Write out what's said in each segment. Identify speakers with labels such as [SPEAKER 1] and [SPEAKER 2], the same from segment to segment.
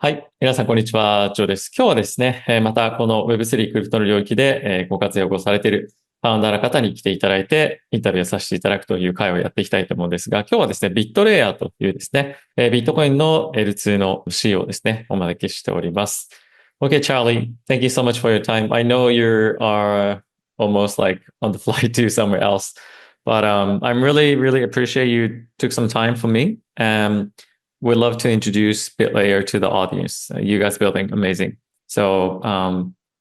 [SPEAKER 1] はい。皆さん、こんにちは。ジョーです。今日はですね、またこの Web3 クリプトの領域でご活躍をされているファウンダーの方に来ていただいて、インタビューをさせていただくという会をやっていきたいと思うんですが、今日はですね、ビットレイヤーというですね、ビットコインの L2 の CEO ですね、お招きしております。Okay, Charlie, thank you so much for your time. I know you are almost like on the flight to somewhere else, but I'm really appreciate you took some time for me. We'd love to introduce Bitlayer to the audience. You guys building amazing. So,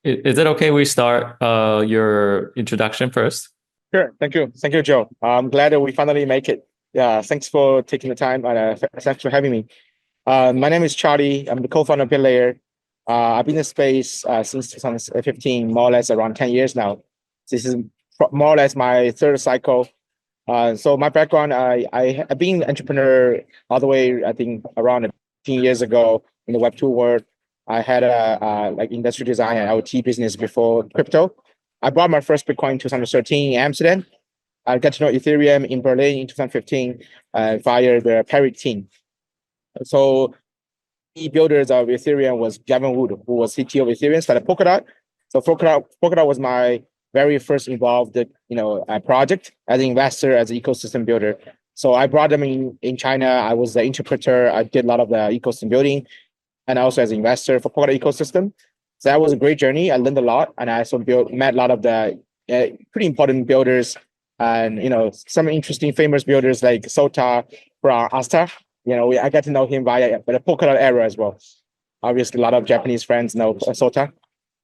[SPEAKER 1] is it okay we start your introduction first?
[SPEAKER 2] Sure. Thank you. Thank you, Joe. I'm glad that we finally make it. Yeah. Thanks for taking the time and thanks for having me. My name is Charlie. I'm the co-founder of Bitlayer. I've been in the space since 2015, more or less around 10 years now. This is more or less my third cycle. So my background, I've been an entrepreneur all the way, I think, around 15 years ago in the Web2 world. I had a like industrial design and IoT business before crypto. I bought my first Bitcoin in 2013 in Amsterdam. I got to know Ethereum in Berlin in 2015 via the Paris team. So the builders of Ethereum was Gavin Wood, who was CTO of Ethereum, started Polkadot. So Polkadot was my very first involved, project as an investor, as an ecosystem builder. So I brought them in China. I was the interpreter. I did a lot of the ecosystem building, and also as an investor for Polkadot ecosystem. So that was a great journey. I learned a lot, and I also met a lot of the pretty important builders, and some interesting, famous builders like Sota from Asta. I got to know him via the Polkadot era as well. Obviously, a lot of Japanese friends know Sota.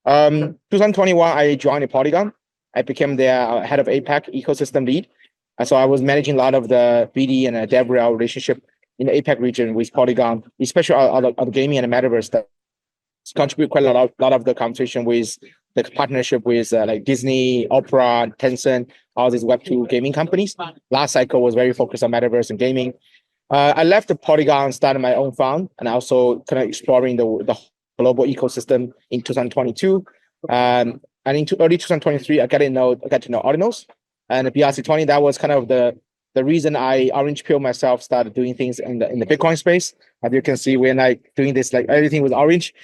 [SPEAKER 2] 2021, I joined Polygon. I became their head of APAC ecosystem lead. So I was managing a lot of the BD and DevRel relationship in the APAC region with Polygon, especially on the gaming and the metaverse that contribute quite a lot of the conversation with the partnership with like Disney, Opera, Tencent, all these Web2 gaming companies. Last cycle was very focused on metaverse and gaming. I left the Polygon, started my own fund, and also kind of exploring the global ecosystem in 2022. And into early 2023, I got to know Ordinals and the BRC20. That was kind of the reason I orange pill myself, started doing things in the Bitcoin space. As you can see, we're like doing this, like everything was orange.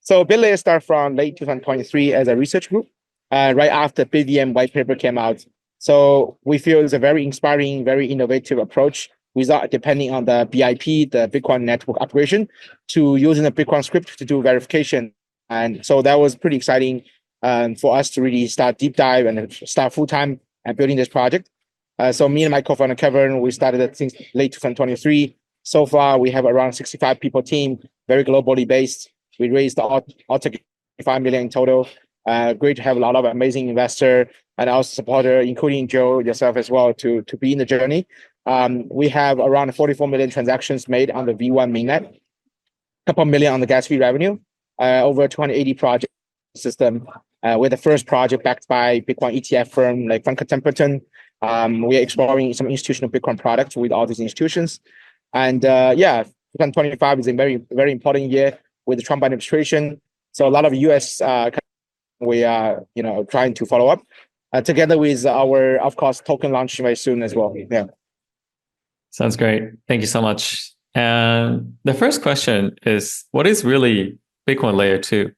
[SPEAKER 2] So Bitlayer started from late 2023 as a research group, right after BVM white paper came out. So we feel it's a very inspiring, very innovative approach without depending on the BIP, the Bitcoin network operation, to using the Bitcoin script to do verification. And so that was pretty exciting for us to really start deep dive and start full-time and building this project. So me and my co-founder Kevin, we started it since late 2023. So far, we have around 65 people team, very globally based. We raised all 5 million in total. Great to have a lot of amazing investor and also supporter, including Joe, yourself as well, to be in the journey. We have around 44 million transactions made on the V1 mainnet, a couple million on the gas fee revenue, over 280 project system. We're the first project backed by Bitcoin ETF firm like Franklin Templeton. We are exploring some institutional Bitcoin products with all these institutions. And 2025 is a very, very important year with the Trump administration. So a lot of US we are trying to follow up together with our, of course, token launch very soon as well. Yeah.
[SPEAKER 1] Sounds great. Thank you so much. And the first question is, what is really Bitcoin Layer 2?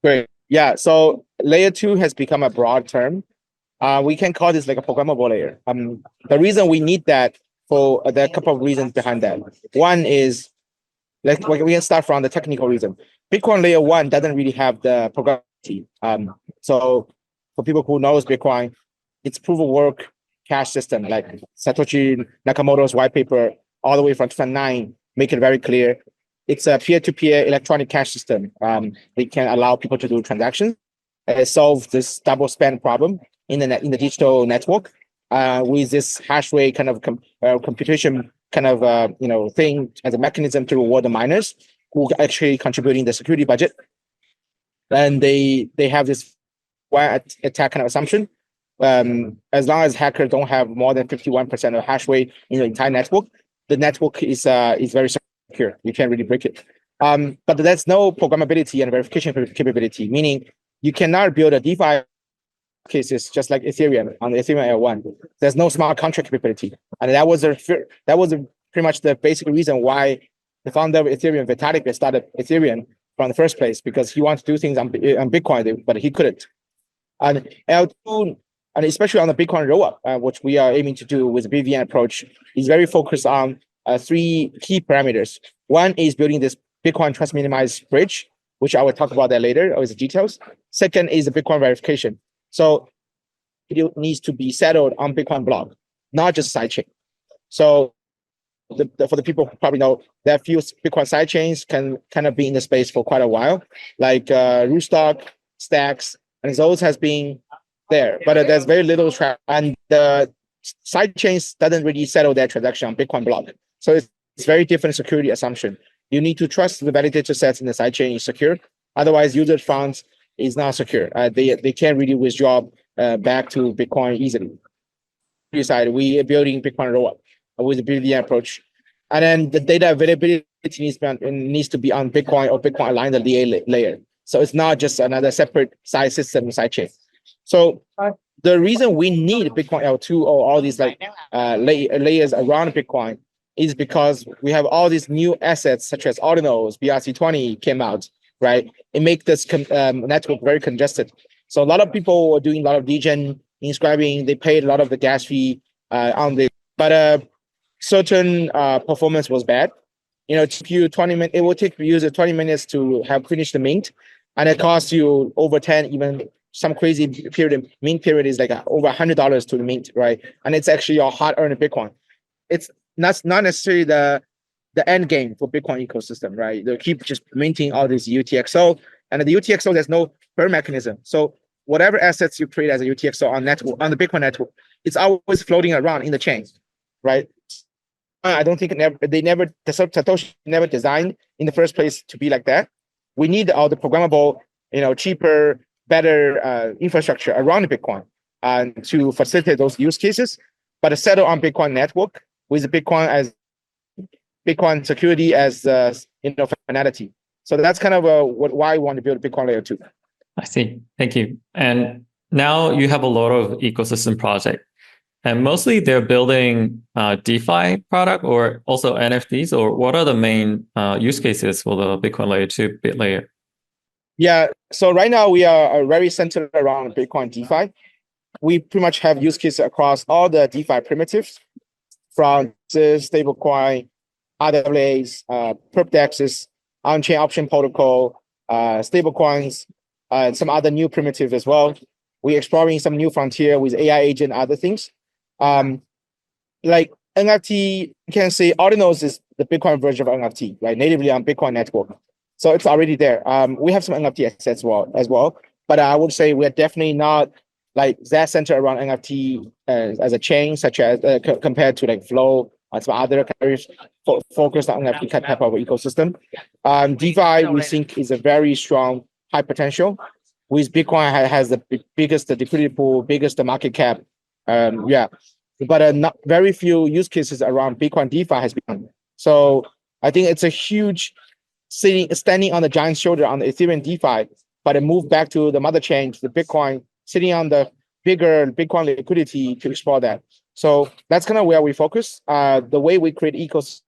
[SPEAKER 2] Great. Yeah. So Layer 2 has become a broad term. We can call this like a programmable layer. The reason we need that there are a couple of reasons behind that. One is, we can start from the technical reason. Bitcoin Layer 1 doesn't really have the programmability. So for people who knows Bitcoin, it's proof of work cash system, like Satoshi Nakamoto's white paper all the way from 2009, make it very clear. It's a peer-to-peer electronic cash system. They can allow people to do transactions. Solve this double spend problem in the digital network with this hash rate kind of computation kind of thing as a mechanism to reward the miners who are actually contributing the security budget. And they have this one attack kind of assumption. As long as hackers don't have more than 51% of hash rate in the entire network, the network is very secure. You can't really break it. But there's no programmability and verification capability, meaning you cannot build a DeFi cases just like Ethereum on the Ethereum L1. There's no smart contract capability, and that was pretty much the basic reason why the founder of Ethereum, Vitalik, started Ethereum from the first place because he wanted to do things on Bitcoin, but he couldn't. And L2, and especially on the Bitcoin rollup, which we are aiming to do with the BVN approach, is very focused on three key parameters. One is building this Bitcoin trust minimized bridge, which I will talk about that later with the details. Second is the Bitcoin verification. So it needs to be settled on Bitcoin block, not just sidechain. So for the people who probably know, there are few Bitcoin sidechains can kind of be in the space for quite a while, like Rootstock, Stacks, and those has been there, but there's very little and the sidechains doesn't really settle their transaction on Bitcoin block. So it's very different security assumption. You need to trust the validator sets in the sidechain is secure. Otherwise, user funds is not secure. They can't really withdraw back to Bitcoin easily. Side, we are building Bitcoin rollup with the BVN approach. And then the data availability needs to be on Bitcoin or Bitcoin aligned layer. So it's not just another separate side system sidechain. So the reason we need Bitcoin L2 or all these like layers around Bitcoin is because we have all these new assets such as ordinals, BRC20 came out, right? It makes this network very congested. So a lot of people were doing a lot of degen inscribing. They paid a lot of the gas fee on the, but certain performance was bad. You know, it took you 20 minutes. It will take the user 20 minutes to have finished the mint, and it costs you over 10, even some crazy period. Mint period is like over $100 to the mint, right? And it's actually your hard-earned Bitcoin. It's not necessarily the end game for Bitcoin ecosystem, right? They keep just minting all this UTXO, and the UTXO there's no burn mechanism. So whatever assets you create as a UTXO on the Bitcoin network, it's always floating around in the chain, right? I don't think Satoshi never designed in the first place to be like that. We need all the programmable, cheaper, better infrastructure around Bitcoin to facilitate those use cases, but settle on Bitcoin network with Bitcoin security as finality. So that's kind of why we want to build Bitcoin layer 2.
[SPEAKER 1] I see. Thank you. And now you have a lot of ecosystem projects. And mostly they're building DeFi product or also NFTs, or what are the main use cases for the Bitcoin layer 2 Bitlayer?
[SPEAKER 2] Yeah, so right now we are very centered around Bitcoin DeFi. We pretty much have use cases across all the DeFi primitives, from stablecoin, RWAs, perp dexes, on-chain option protocol, stablecoins, and some other new primitives as well. We're exploring some new frontier with AI agent and other things. Like NFT, you can say Ordinals is the Bitcoin version of NFT, right? Natively on Bitcoin network. So it's already there. We have some NFT assets as well, but I would say we're definitely not like that centered around NFT as a chain, such as compared to like Flow or some other carriers focused on NFT type of ecosystem. DeFi, we think, is a very strong, high potential. With Bitcoin has the biggest liquidity pool, biggest market cap. But not very few use cases around Bitcoin DeFi has been. So I think it's a huge standing on the giant shoulder on the Ethereum DeFi, but it moved back to the mother chain, to the Bitcoin, sitting on the bigger Bitcoin liquidity to explore that. So that's kind of where we focus. The way we create ecosystem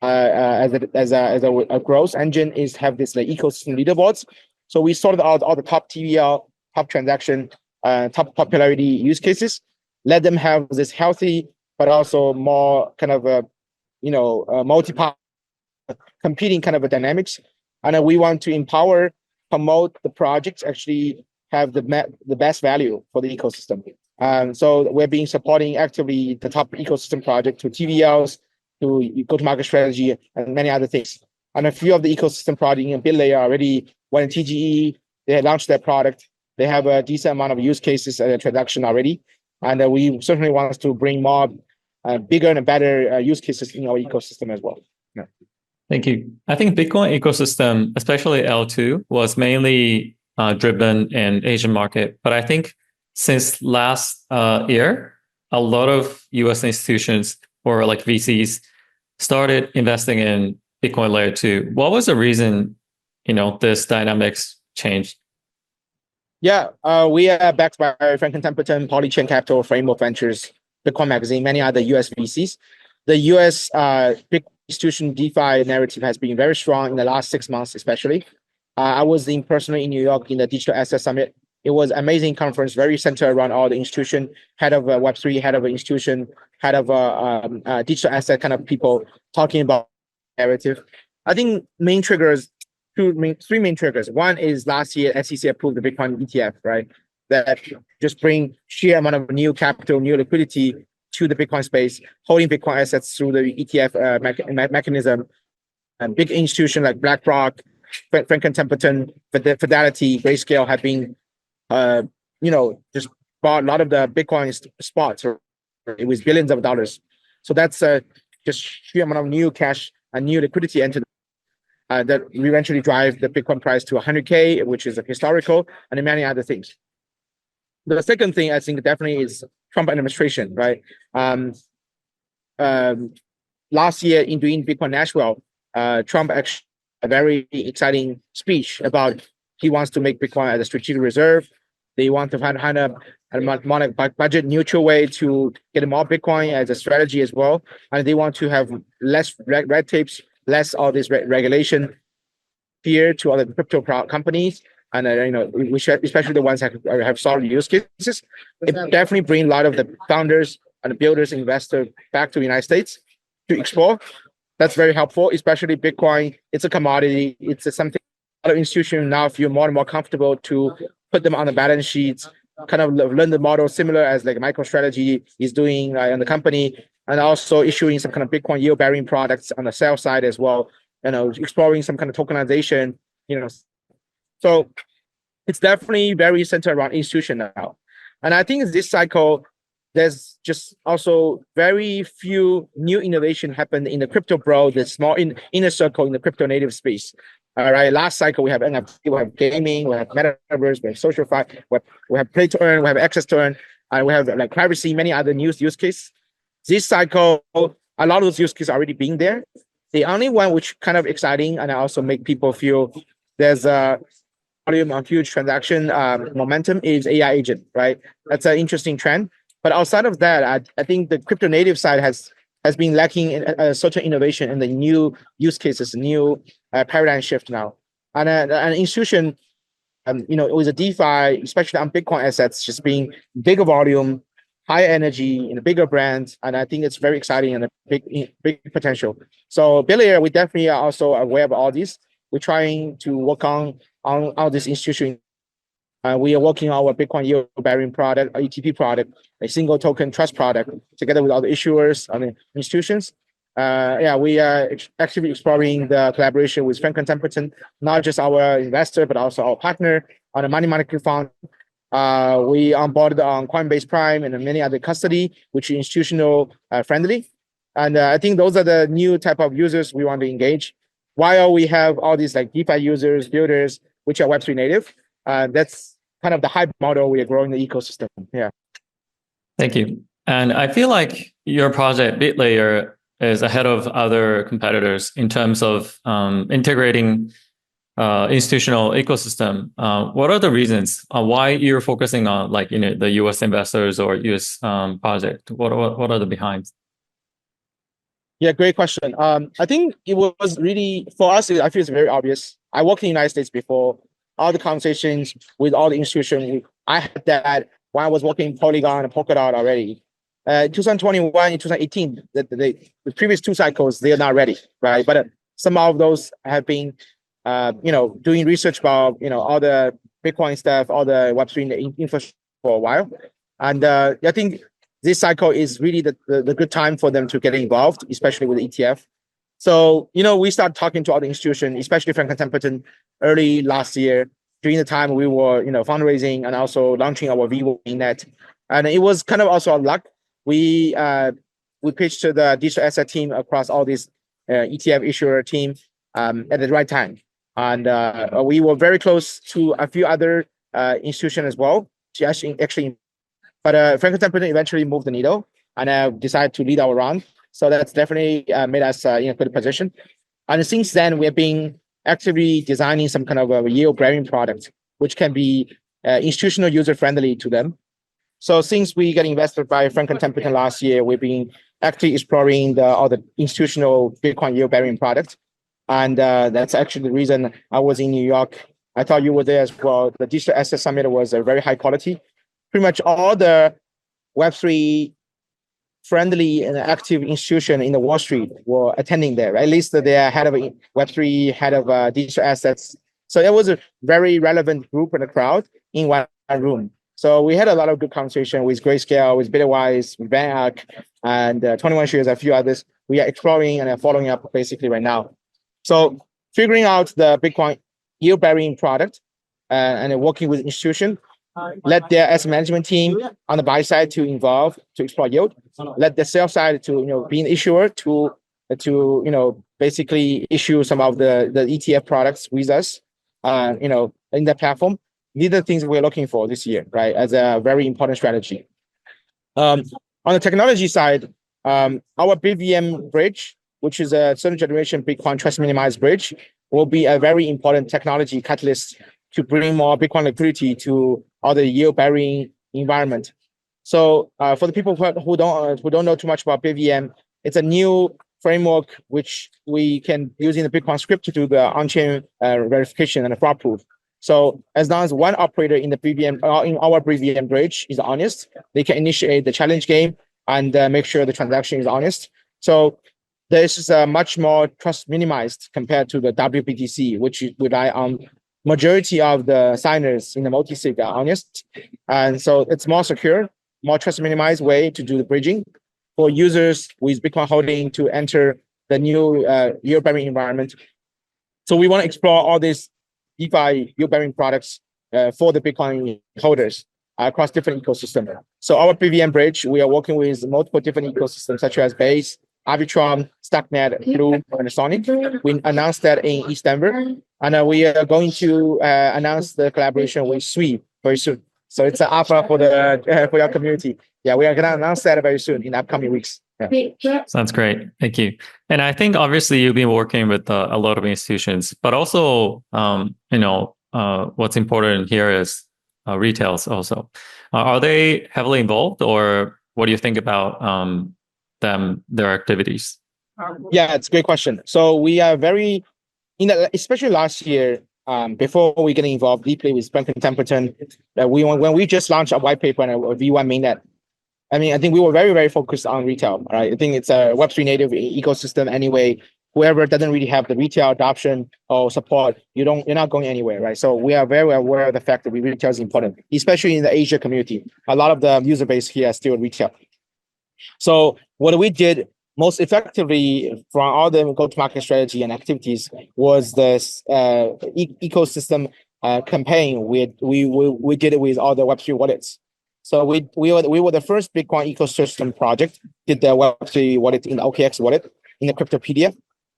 [SPEAKER 2] as a growth engine is have this like ecosystem leaderboards. So we sorted out all the top TVL, top transaction, top popularity use cases. Let them have this healthy, but also more kind of multi-part competing kind of a dynamics. And we want to empower, promote the projects actually have the best value for the ecosystem. So we're supporting actively the top ecosystem project to TVLs, to go-to-market strategy, and many other things. And a few of the ecosystem projects in Bitlayer already went in TGE. They had launched their product. They have a decent amount of use cases and introduction already. And we certainly want us to bring more bigger and better use cases in our ecosystem as well. Yeah.
[SPEAKER 1] Thank you. I think Bitcoin ecosystem, especially L2, was mainly driven in Asian market. But I think since last year, a lot of US institutions or like VCs started investing in Bitcoin layer 2. What was the reason, this dynamics changed?
[SPEAKER 2] Yeah, we are backed by Franklin Templeton, Polychain Capital, Framework Ventures, Bitcoin Magazine, many other US VCs. The US institution DeFi narrative has been very strong in the last 6 months, especially. I was personally in New York in the Digital Asset Summit. It was an amazing conference, very centered around all the institution, head of Web3, head of an institution, head of digital asset kind of people talking about narrative. I think three main triggers. One is last year, SEC approved the Bitcoin ETF, right? That just bring sheer amount of new capital, new liquidity to the Bitcoin space, holding Bitcoin assets through the ETF mechanism. And big institutions like BlackRock, Franklin Templeton, Fidelity, Grayscale have been, just bought a lot of the Bitcoin spots. It was billions of dollars. So that's just sheer amount of new cash and new liquidity into that eventually drive the Bitcoin price to 100K, which is a historical, and many other things. The second thing I think definitely is Trump administration, right? Last year in doing Bitcoin Nashville, Trump actually a very exciting speech about he wants to make Bitcoin as a strategic reserve. They want to find a budget neutral way to get more Bitcoin as a strategy as well. And they want to have less red tapes, less all this regulation fear to other crypto companies. And, especially the ones that have solid use cases. It definitely brings a lot of the founders and the builders, investors back to the United States to explore. That's very helpful, especially Bitcoin. It's a commodity. It's something a lot of institutions now feel more and more comfortable to put them on the balance sheets, kind of learn the model similar as like MicroStrategy is doing on the company, and also issuing some kind of Bitcoin yield-bearing products on the sales side as well. Exploring some kind of tokenization. So it's definitely very centered around institution now, and I think this cycle. There's just also very few new innovation happened in the crypto bro, the small inner circle in the crypto native space. All right, last cycle we have NFT, we have gaming, we have metaverse, we have social fi, we have play to earn, we have access to earn, and we have like privacy, many other new use cases. This cycle, a lot of those use cases are already being there. The only one which kind of exciting and also make people feel there's a volume of huge transaction momentum is AI agent, right? That's an interesting trend. But outside of that, I think the crypto native side has been lacking in certain innovation in the new use cases, new paradigm shift now. And an institution, with a DeFi, especially on Bitcoin assets, just being bigger volume, higher energy, in a bigger brand, and I think it's very exciting and a big potential. So Bitlayer, we definitely are also aware of all these. We're trying to work on all this institution. We are working on our Bitcoin yield-bearing product, a ETP product, a single token trust product, together with all the issuers and the institutions. We are actively exploring the collaboration with Franklin Templeton, not just our investor, but also our partner on the money market fund. We onboarded on Coinbase Prime and many other custody, which is institutional friendly. And I think those are the new type of users we want to engage. While we have all these like DeFi users, builders, which are Web3 native, that's kind of the hype model we are growing the ecosystem. Yeah.
[SPEAKER 1] Thank you. And I feel like your project Bitlayer is ahead of other competitors in terms of integrating institutional ecosystem. What are the reasons why you're focusing on the US investors or US project? What are the behinds?
[SPEAKER 2] Yeah, great question. I think it was really, for us, I feel it's very obvious. I worked in the United States before. All the conversations with all the institutions, I had that when I was working in Polygon and Polkadot already. 2021 and 2018, the previous two cycles, they are not ready, right? But some of those have been, doing research about, all the Bitcoin stuff, all the Web3 infrastructure for a while. And I think this cycle is really the good time for them to get involved, especially with the ETF. So, we started talking to all the institutions, especially Franklin Templeton, early last year, during the time we were, fundraising and also launching our Vivo mainnet. And it was kind of also a luck. We pitched to the digital asset team across all these ETF issuer team at the right time. And we were very close to a few other institutions as well. But Franklin Templeton eventually moved the needle and decided to lead our round. So that's definitely made us in a good position. And since then, we have been actively designing some kind of a yield-bearing product, which can be institutional user-friendly to them. So since we got invested by Franklin Templeton last year, we've been actually exploring all the institutional Bitcoin yield-bearing product. And that's actually the reason I was in New York. I thought you were there as well. The Digital Asset Summit was a very high quality. Pretty much all the Web3 friendly and active institution in the Wall Street were attending there, right? At least they're head of Web3, head of digital assets. So it was a very relevant group in the crowd in one room. So we had a lot of good conversation with Grayscale, with Bitwise, with Bank, and 21 Shares, a few others. We are exploring and following up basically right now. So figuring out the Bitcoin yield-bearing product and working with institution, let their asset management team on the buy side to involve to explore yield. Let the sell side to be an issuer to basically issue some of the ETF products with us, in the platform. These are the things we're looking for this year, right? As a very important strategy. On the technology side, our BVM bridge, which is a third generation Bitcoin trust minimized bridge, will be a very important technology catalyst to bring more Bitcoin liquidity to all the yield-bearing environment. So for the people who don't know too much about BVM, it's a new framework which we can use in the Bitcoin script to do the on-chain verification and the fraud proof. So as long as one operator in the BVM in our BVM bridge is honest, they can initiate the challenge game and make sure the transaction is honest. So this is much more trust minimized compared to the WBTC, which rely on majority of the signers in the multi-sig are honest. And so it's more secure, more trust minimized way to do the bridging for users with Bitcoin holding to enter the new yield-bearing environment. So we want to explore all these DeFi yield-bearing products for the Bitcoin holders across different ecosystems. So our BVM bridge, we are working with multiple different ecosystems such as Base, Arbitrum, Stacknet, Blue, and Sonic. We announced that in East Denver, and we are going to announce the collaboration with Sui very soon. So it's an alpha for your community. Yeah, we are going to announce that very soon in the upcoming weeks. Yeah.
[SPEAKER 1] Sounds great. Thank you. And I think obviously you've been working with a lot of institutions, but also, what's important here is retails also. Are they heavily involved, or what do you think about their activities?
[SPEAKER 2] Yeah, it's a great question. So we are very, especially last year, before we get involved deeply with Franklin Templeton, when we just launched a white paper and a V1 mainnet, I think we were very, very focused on retail, right? I think it's a Web3 native ecosystem anyway. Whoever doesn't really have the retail adoption or support, you're not going anywhere, right? So we are very aware of the fact that retail is important, especially in the Asia community. A lot of the user base here is still retail. So what we did most effectively from all the go-to-market strategy and activities was this ecosystem campaign. We did it with all the Web3 wallets. So we were the first Bitcoin ecosystem project, did the Web3 wallet in the OKX wallet in the Cryptopedia.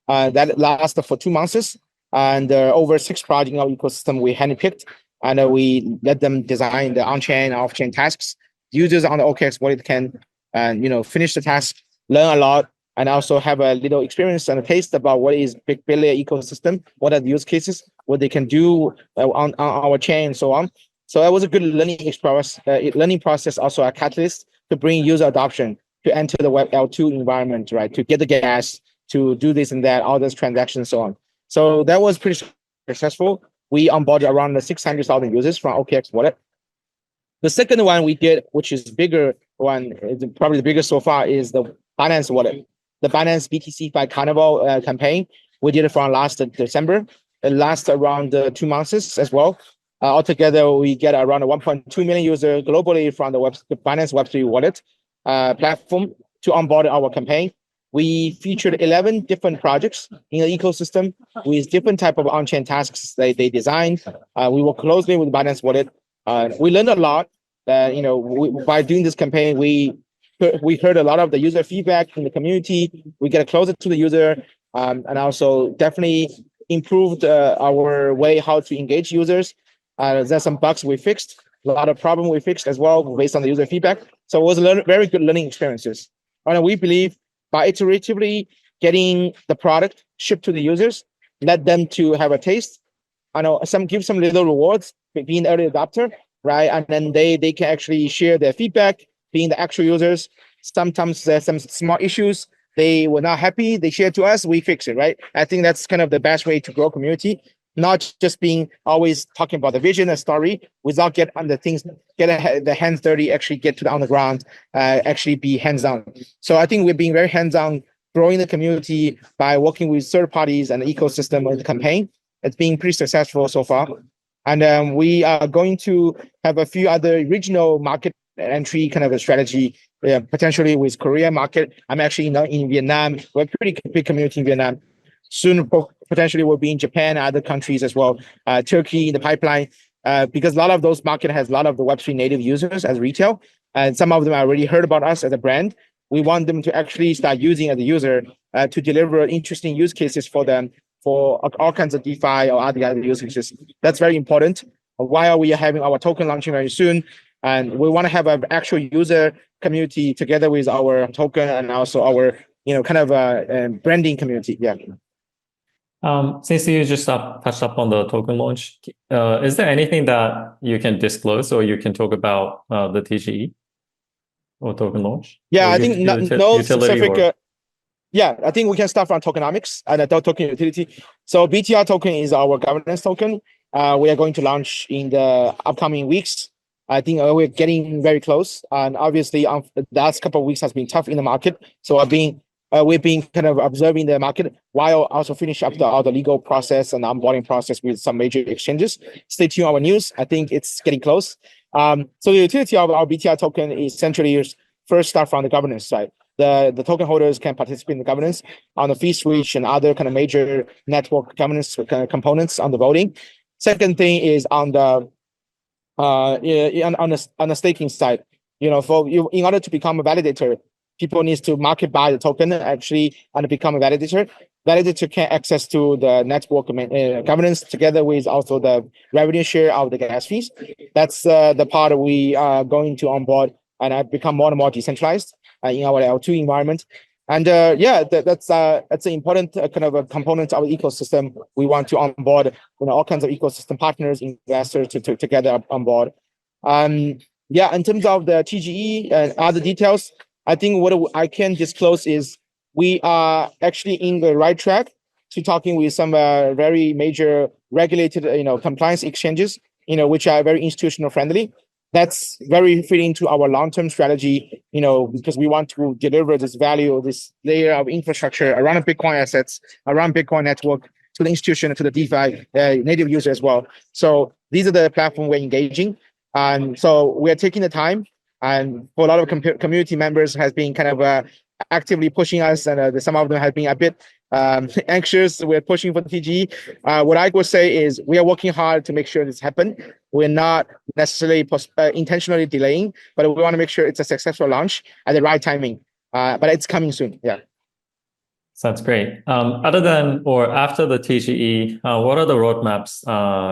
[SPEAKER 2] That lasted for 2 months. And over 6 projects in our ecosystem we handpicked, and we let them design the on-chain and off-chain tasks. Users on the OKX wallet can finish the task, learn a lot, and also have a little experience and a taste about what is Bitlayer ecosystem, what are the use cases, what they can do on our chain, and so on. So that was a good learning process, also a catalyst to bring user adoption to enter the Web L2 environment, right? To get the gas, to do this and that, all those transactions, and so on. So that was pretty successful. We onboarded around 600,000 users from OKX wallet. The second one we did, which is bigger one, probably the biggest so far, is the Binance wallet. The Binance BTC by Carnival campaign. We did it from last December. It lasts around 2 months as well. Altogether, we get around 1.2 million users globally from the Binance Web3 wallet platform to onboard our campaign. We featured 11 different projects in the ecosystem with different type of on-chain tasks they designed. We work closely with Binance wallet. We learned a lot. By doing this campaign, we heard a lot of the user feedback in the community. We get closer to the user, and also definitely improved our way how to engage users. There's some bugs we fixed, a lot of problems we fixed as well based on the user feedback. So it was very good learning experiences. And we believe by iteratively getting the product shipped to the users, let them to have a taste, give some little rewards, being an early adopter, right? And then they can actually share their feedback, being the actual users. Sometimes there's some small issues. They were not happy. They share to us. We fix it, right? I think that's kind of the best way to grow community. Not just being always talking about the vision and story without get on the things, get the hands dirty, actually get to the on the ground, actually be hands-on. So I think we're being very hands-on, growing the community by working with third parties and the ecosystem of the campaign. It's been pretty successful so far. And we are going to have a few other regional market entry kind of a strategy, potentially with Korea market. I'm actually not in Vietnam. We're a pretty big community in Vietnam. Soon, potentially, we'll be in Japan and other countries as well. Turkey in the pipeline, because a lot of those market has a lot of the Web3 native users as retail. And some of them already heard about us as a brand. We want them to actually start using as a user to deliver interesting use cases for them for all kinds of DeFi or other use cases. That's very important. While we are having our token launching very soon, and we want to have an actual user community together with our token and also our kind of branding community. Yeah.
[SPEAKER 1] Since you just touched upon the token launch, is there anything that you can disclose or you can talk about the TGE or token launch?
[SPEAKER 2] Yeah,
[SPEAKER 1] or
[SPEAKER 2] I think no specific. Yeah, I think we can start from tokenomics and the token utility. So BTR token is our governance token. We are going to launch in the upcoming weeks. I think we're getting very close. And obviously, the last couple of weeks has been tough in the market. So we've been kind of observing the market while also finish up all the legal process and onboarding process with some major exchanges. Stay tuned on our news. I think it's getting close. So the utility of our BTR token is essentially first start from the governance side. The token holders can participate in the governance on the fee switch and other kind of major network governance components on the voting. Second thing is on the on the staking side. In order to become a validator, people need to market buy the token actually and become a validator. Validator can access to the network governance together with also the revenue share of the gas fees. That's the part we are going to onboard and become more and more decentralized in our L2 environment. And that's an important kind of a component of the ecosystem. We want to onboard all kinds of ecosystem partners, investors to together on board. In terms of the TGE and other details, I think what I can disclose is we are actually in the right track to talking with some very major regulated, compliance exchanges, which are very institutional friendly. That's very fitting to our long-term strategy, because we want to deliver this value, this layer of infrastructure around Bitcoin assets, around Bitcoin network to the institution, to the DeFi native user as well. So these are the platform we're engaging. And so we're taking the time, and for a lot of community members has been kind of actively pushing us, and some of them have been a bit anxious. We're pushing for the TGE. What I would say is we are working hard to make sure this happens. We're not necessarily intentionally delaying, but we want to make sure it's a successful launch at the right timing. But it's coming soon. Yeah.
[SPEAKER 1] Sounds great. Other than or after the TGE, what are the roadmaps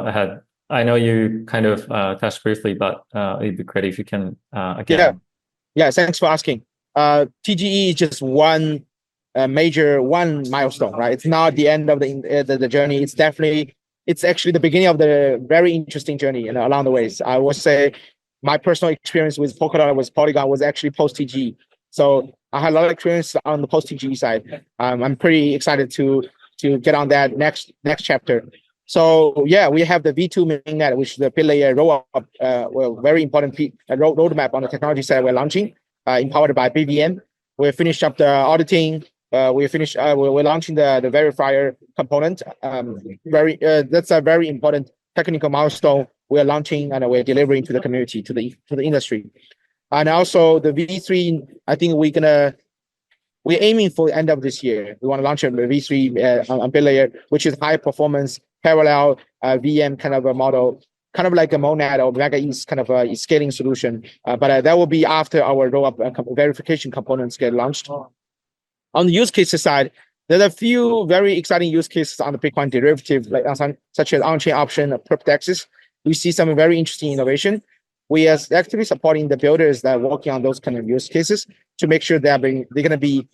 [SPEAKER 1] ahead? I know you kind of touched briefly, but it'd be great if you can again.
[SPEAKER 2] Yeah. Thanks for asking. TGE is just one milestone, right? It's not the end of the journey. It's actually the beginning of the very interesting journey along the ways. I would say my personal experience with Polkadot with Polygon was actually post TGE. So I had a lot of experience on the post TGE side. I'm pretty excited to get on that next chapter. So yeah, we have the V2 mainnet, which is the Bitlayer rollup, very important roadmap on the technology side we're launching, empowered by BVM. We finished up the auditing. We're launching the verifier component. That's a very important technical milestone we're launching and we're delivering to the community, to the industry. And also the V3, I think we're aiming for the end of this year. We want to launch a V3 on Bitlayer, which is high performance parallel VM kind of a model, kind of like a Monad or Mega East kind of a scaling solution. But that will be after our rollup verification components get launched. On the use cases side, there are a few very exciting use cases on the Bitcoin derivative, like such as on-chain option, perp dexes. We see some very interesting innovation. We are actively supporting the builders that are working on those kind of use cases to make sure they're going to be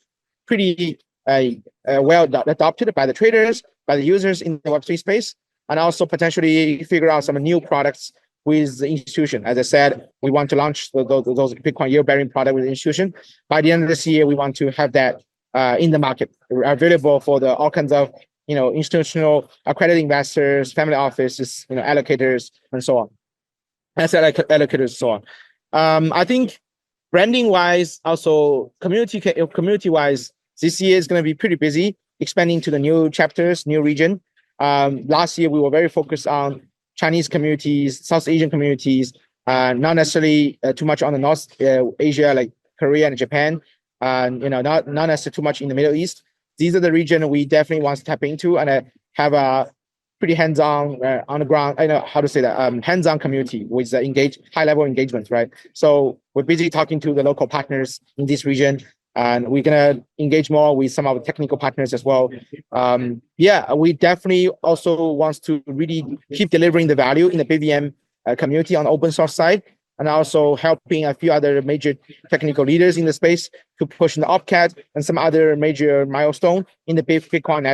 [SPEAKER 2] pretty well adopted by the traders, by the users in the Web3 space, and also potentially figure out some new products with the institution. As I said, we want to launch those Bitcoin yield-bearing product with the institution. By the end of this year, we want to have that in the market, available for all kinds of institutional accredited investors, family offices, allocators, and so on. Asset allocators, and so on. I think branding-wise, also community-wise, this year is going to be pretty busy, expanding to the new chapters, new region. Last year, we were very focused on Chinese communities, South Asian communities, not necessarily too much on the North Asia, like Korea and Japan, and not necessarily too much in the Middle East. These are the region we definitely want to tap into and have a pretty hands-on on the ground. I know how to say that hands-on community with high-level engagement, right? So we're busy talking to the local partners in this region, and we're gonna engage more with some of the technical partners as well. We definitely also want to really keep delivering the value in the BVM community on the open source side, and also helping a few other major technical leaders in the space to push the OpCat and some other major milestone in the Bitcoin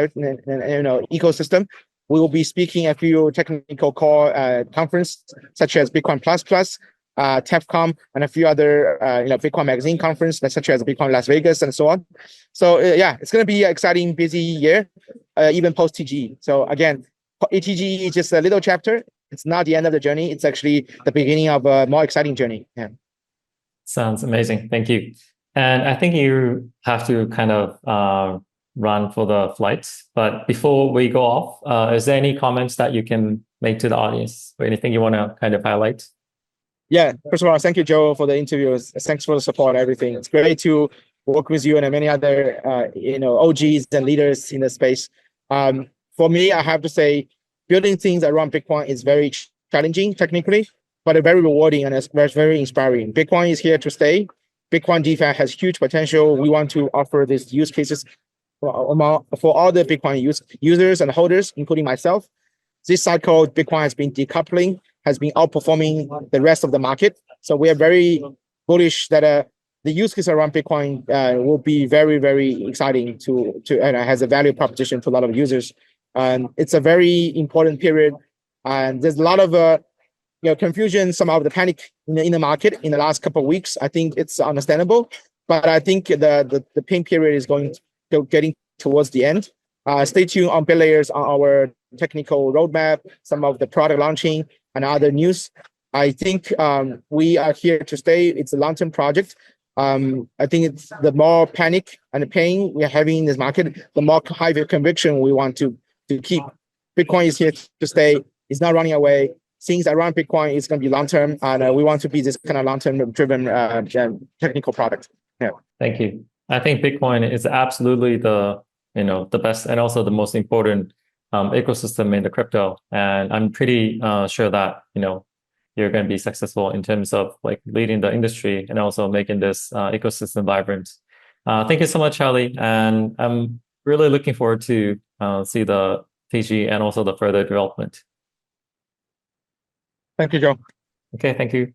[SPEAKER 2] ecosystem. We will be speaking at a few technical core conference, such as Bitcoin++, TEFCOM, and a few other Bitcoin Magazine conference, such as Bitcoin Las Vegas, and so on. So it's going to be an exciting, busy year, even post TGE. So again, TGE is just a little chapter. It's not the end of the journey. It's actually the beginning of a more exciting journey. Yeah.
[SPEAKER 1] Sounds amazing. Thank you. And I think you have to kind of run for the flights. But before we go off, is there any comments that you can make to the audience or anything you want to kind of highlight?
[SPEAKER 2] Yeah, first of all, thank you, Joe, for the interviews. Thanks for the support and everything. It's great to work with you and many other, OGs and leaders in the space. For me, I have to say, building things around Bitcoin is very challenging technically, but very rewarding and it's very inspiring. Bitcoin is here to stay. Bitcoin DeFi has huge potential. We want to offer these use cases for all the Bitcoin users and holders, including myself. This cycle, Bitcoin has been decoupling, has been outperforming the rest of the market. So we are very bullish that the use case around Bitcoin will be very, very exciting and has a value proposition to a lot of users. And it's a very important period. And there's a lot of confusion, some of the panic in the market in the last couple of weeks. I think it's understandable, but I think the pain period is getting towards the end. Stay tuned on Bitlayers on our technical roadmap, some of the product launching and other news. I think we are here to stay. It's a long-term project. I think it's the more panic and the pain we are having in this market, the more high conviction we want to keep. Bitcoin is here to stay. It's not running away. Things around Bitcoin is going to be long-term, and we want to be this kind of long-term driven technical product. Yeah.
[SPEAKER 1] Thank you. I think Bitcoin is absolutely the best and also the most important ecosystem in the crypto. And I'm pretty sure that, you're going to be successful in terms of like leading the industry and also making this ecosystem vibrant. Thank you so much, Charlie. And I'm really looking forward to see the TG and also the further development.
[SPEAKER 2] Thank you, Joe.
[SPEAKER 1] Okay, thank you.